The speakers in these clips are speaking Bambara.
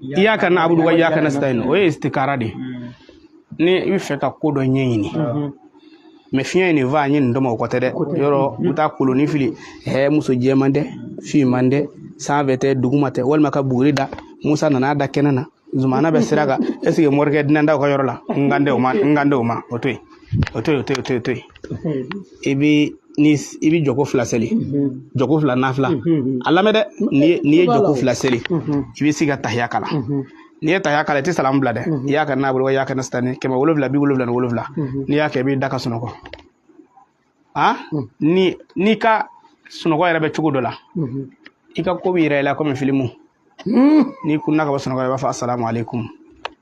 iyaka na'budu wa iyaka nasta'in o ye istikara de ni i bɛ fɛ ka ko dɔ ɲɛɲini mais fiɲɛ ni va ɲɛ nin dɔ ma o kɔ tɛ dɛ yɔrɔ u taa koloni fili muso jɛman dɛ finman dɛ sanfɛ tɛ duguma tɛ walima ka buguri da Musa nana da kɛnɛ na Zumana bɛ sira kan est ce que morikɛ dinɛndaw ka yɔrɔ la n kan tɛ o ma o to yen i bɛ jɔko fila seli jɔko fila nafila a lamɛn dɛ n'i ye jɔko fila seli i bɛ se ka tahiya kala n'i ye tahiya kala i tɛ salamu bila dɛ i y'a kɛ na'budu wa iyaka nasta'in 777 n'i y'a kɛ i b'i da ka sunɔgɔ n'i ka sunɔgɔ yɛrɛ bɛ cogo dɔ la i ka ko bɛ yɛrɛ i la komi filimu n'i kunna ka bɔ sunɔgɔ i b'a fɔ assalamu alaikum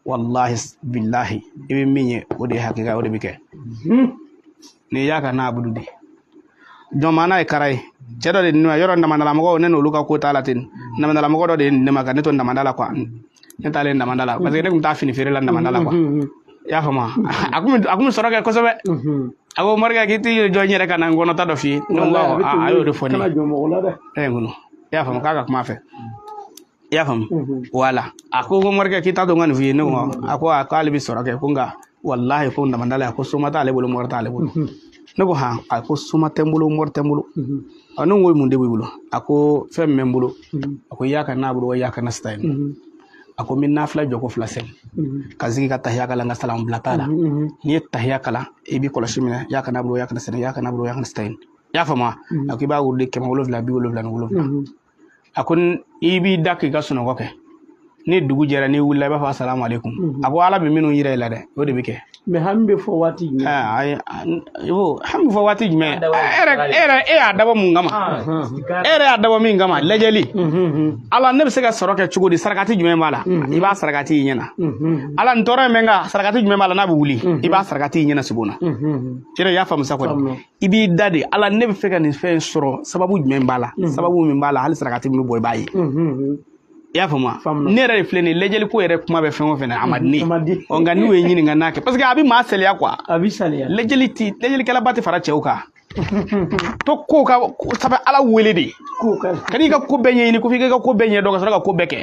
wallahi billahi i bɛ min ye o de ye hakika o de bɛ kɛ n'i y'a ka na'budu de jɔnmaana ye kara ye cɛ dɔ de nin yɔrɔ ndamadalamɔgɔw ne n'olu ka ko t'a la ten ndamadalamɔgɔ dɔ de ye ne ma ka ne to ndamada la quoi ne taalen ndamada la parce que ne tun t'a fini feere la ndamada la quoi i y'a faamu a kun bɛ sɔrɔ kɛ kosɛbɛ a ko morikɛ k'i t'i jɔ n yɛrɛ ka na n kɔnɔta dɔ f'i ye ne ko a y'o de fɔ ne ye n kɔnɔ i y'a faamu k'a ka kuma fɛ i y'a faamu wala a ko morikɛ k'i t'a to n ka nin f'i ye ne ko a ko k'ale bɛ sɔrɔ kɛ ko nka wallahi ko ndamada la ko soma t'ale bolo mɔri t'ale bolo ne ko a ko soma tɛ n bolo mɔri tɛ n bolo ne ko mun de b'i bolo a ko fɛn min bɛ n bolo a ko iyaka na'budu wa iyaka nasta'in a ko n bɛ nafila jɔko fila seli ka sigi ka tahiya kala n ka salamu bila t'a la n'i ye tahiya kala i b'i kɔlɔsi minɛ iyaka na'budu wa iyaka nasta'in iyaka na'budu wa iyaka nasta'in i y'a faamu a ko i b'a wurudi 777 a ko i b'i da k'i ka sunɔgɔ kɛ ni dugu jɛra n'i wulila i b'a fɔ assalamu alaikum a ko ala bɛ minnu yira i la dɛ o de bɛ kɛ mais hami bɛ fɔ waati jumɛn hami bɛ fɔ waati jumɛn e y'a dabɔ mun kama e yɛrɛ y'a dabɔ min kama lajɛli ala ne bɛ se ka sɔrɔ kɛ cogo di sarakati jumɛn b'a la i b'a sarakati i ɲɛna ala nin tɔɔrɔ in bɛ n kan sarakati jumɛn b'a la n'a bɛ wuli i b'a sarakati i ɲɛna sigi o na i y'a faamu sa kɔni i b'i da de ala ne bɛ fɛ ka nin fɛn sɔrɔ sababu jumɛn b'a la sababu min b'a la hali sarakati min bɛ bɔ i b'a ye i y'a faamu ne yɛrɛ de filɛ nin ye lajɛli ko yɛrɛ kuma bɛ fɛn o fɛn na a ma di ne nka n'u ye ɲininka n'a kɛ parce que a bɛ maa saliya quoi lajɛlikɛlaba tɛ fara cɛw kan to ko ka sabu ala wele de ka n'i ka ko bɛɛ ɲɛɲini ko f'i ka ko bɛɛ ɲɛdɔn ka sɔrɔ ka ko bɛɛ kɛ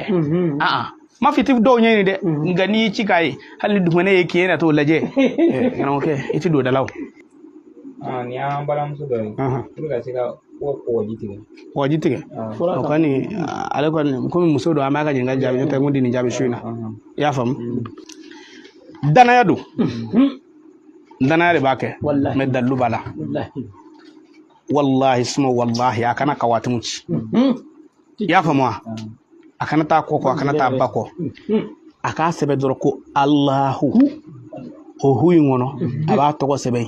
ma fiti dɔw ɲɛɲini dɛ nka n'i y'i ci k'a ye hali ni dugumɛnɛ ye k'i ye na t'o lajɛ ɲɛnamɔgɔkɛ i ti don da la o. Ni y'an balimamuso dɔ ye pour ka se ka waji tigɛ o kɔni ale kɔni komi muso don an b'a ka ɲininkali jaabi n'o tɛ n ko di nin jaabi su in na i y'a faamu danaya don danaya de b'a kɛ mais dalilu b'a la wallahi suma wallahi a kana ka waati mu ci i y'a faamu wa a kana taa kɔ kɔ a kana taa ba kɔ a k'a sɛbɛn dɔrɔn ko Allahu o hu in kɔnɔ a b'a tɔgɔ sɛbɛn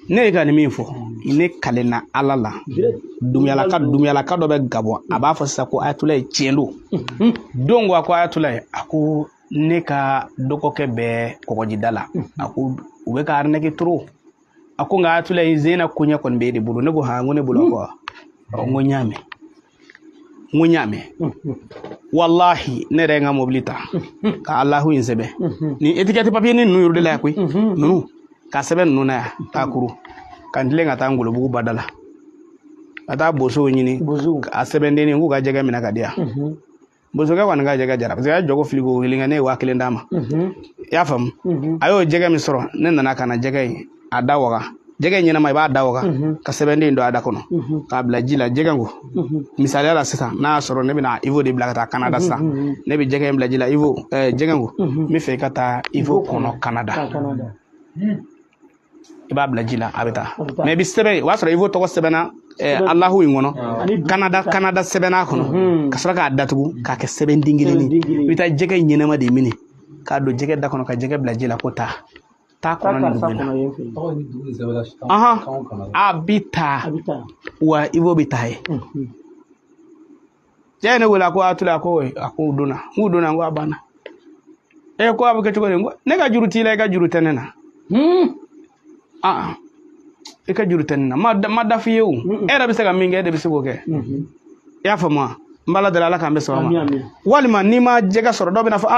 ne ye ka nin min fɔ ne kalenna ala la dumuyalaka dɔ bɛ Gabon a b'a fɔ sisan ko Ayatollah ye tiɲɛ don ko a ko Ayatollah a ko ne ka dɔgɔkɛ bɛɛ kɔgɔjida la a ko u bɛ ka arnaquer trop a ko nka Ayatollah ye Zeyina koɲɛ kɔni bɛ e de bolo ne ko n ko ne bolo quoi n ko n y'a mɛn wallahi ne yɛrɛ n ka mobili ta ka Allahu in sɛbɛn ni étiquette papier ni ninnu yɔrɔ de la yan koyi ninnu ka sɛbɛn ninnu na yan k'a kuru ka n tilen ka taa Ngolobugu bada la ka taa bosow ɲini a sɛbɛndennin k'u ka jɛgɛ minɛ ka di yan bosokɛ kɔni ka jɛgɛ jara parce que a ye jɔgo filigo kelen kɛ ne ye 1000 d'a ma i y'a faamu a y'o jɛgɛ min sɔrɔ ne nana ka na jɛgɛ in a da waga jɛgɛ in ɲɛnama i b'a da waga ka sɛbɛnden don a da kɔnɔ k'a bila ji la jɛgɛ ko misaliya la sisan n'a y'a sɔrɔ ne bɛna Ivo de bila ka taa Canada sisan ne bɛ jɛgɛ in bila ji la Ivo jɛgɛ ko n bɛ fɛ i ka taa Ivo kɔnɔ Canada i b'a bila ji la a bɛ taa mais i bɛ sɛbɛn o y'a sɔrɔ Ivo tɔgɔ sɛbɛnna Allahu in kɔnɔ Canada sɛbɛnna kɔnɔ ka sɔrɔ k'a datugu k'a kɛ sɛbɛnden kelen i bɛ taa jɛgɛ ɲɛnama de minɛ k'a don jɛgɛ da kɔnɔ ka jɛgɛ bila ji la ko taa kɔnɔ nin dugu in na a bɛ taa wa Ivo bɛ taa ye cɛ ye ne wele a ko Ayatollah a ko u donna n ko a banna ko a bɛ kɛ cogo di ne ka juru t'i la i ka juru tɛ ne na i ka juru tɛ ne na ma dafi ye o e yɛrɛ bɛ se ka min kɛ e de bɛ se k'o kɛ i y'a faamu wa n b'ala deli ala k'an bɛ sɔn ma walima n'i ma jɛgɛ sɔrɔ dɔw bɛ na fɔ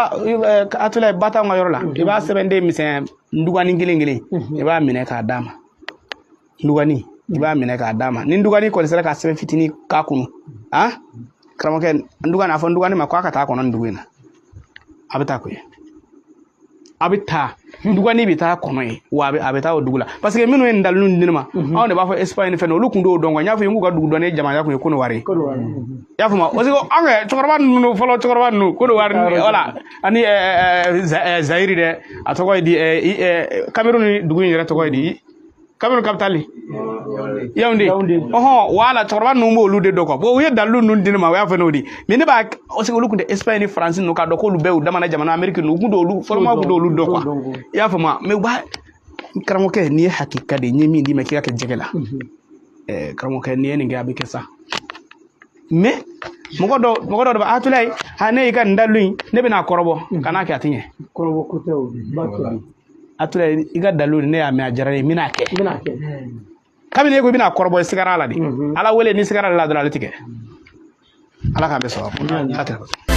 Ayatollah ba t'anw ka yɔrɔ la i b'a sɛbɛnden misɛn ndugani kelen i b'a minɛ k'a d'a ma ndugani i b'a minɛ k'a d'a ma ni ndugani kɔni sera k'a sɛbɛn fitinin k'a kunu karamɔgɔkɛ ndugani a fɔ ndugani ma k'a ka taa kɔnɔ nin dugu in na a bɛ taa ko ye a bɛ taa dugani bɛ taa kɔnɔ ye wa a bɛ taa o dugu la parce que minnu ye nin dalilu di ne ma anw de b'a fɔ Espagne fɛn olu tun t'o dɔn quoi n y'a fɔ n k'u ka dugu dɔn ne jamana kun ye Côte-d'Ivoire i y'a faamu parce que anw kɛ cɛkɔrɔba ninnu fɔlɔ cɛkɔrɔba ninnu Côte-d'Ivoire voilà ani Zaïre dɛ a tɔgɔ ye di Cameroun dugu in yɛrɛ tɔgɔ ye di Cameroun capitale Yaoundé wala cɛkɔrɔba ninnu b'olu de dɔn quoi bon u ye dalilu ninnu di ne ma o y'a fɔ n'o di mais ne b'a parce que olu tun tɛ Espagne ni France ninnu k'a dɔn k'olu bɛɛ y'u damana jamana Amérique ninnu u tun t'olu fɔlɔmaa tun t'olu dɔn quoi i y'a faamu mais u b'a karamɔgɔkɛ n'i ye hakika de ye n ye min d'i ma k'i ka kɛ jɛgɛ la karamɔgɔkɛ n'i ye nin kɛ a bɛ kɛ sa mais mɔgɔ dɔ de b'a to la ye ne y'i ka nin dalilu in ne bɛna kɔrɔbɔ ka n'a kɛ a tɛ ɲɛ kɔrɔbɔ ko tɛ o ba kɛ a to la i ka dalilu ne y'a mɛn a diyara ne ye n bɛna kɛ kabini e ko i bɛna kɔrɔbɔ i sigara la de ala wele ni sigara la dɔrɔn ale tigɛ ala k'an bɛ sɔrɔ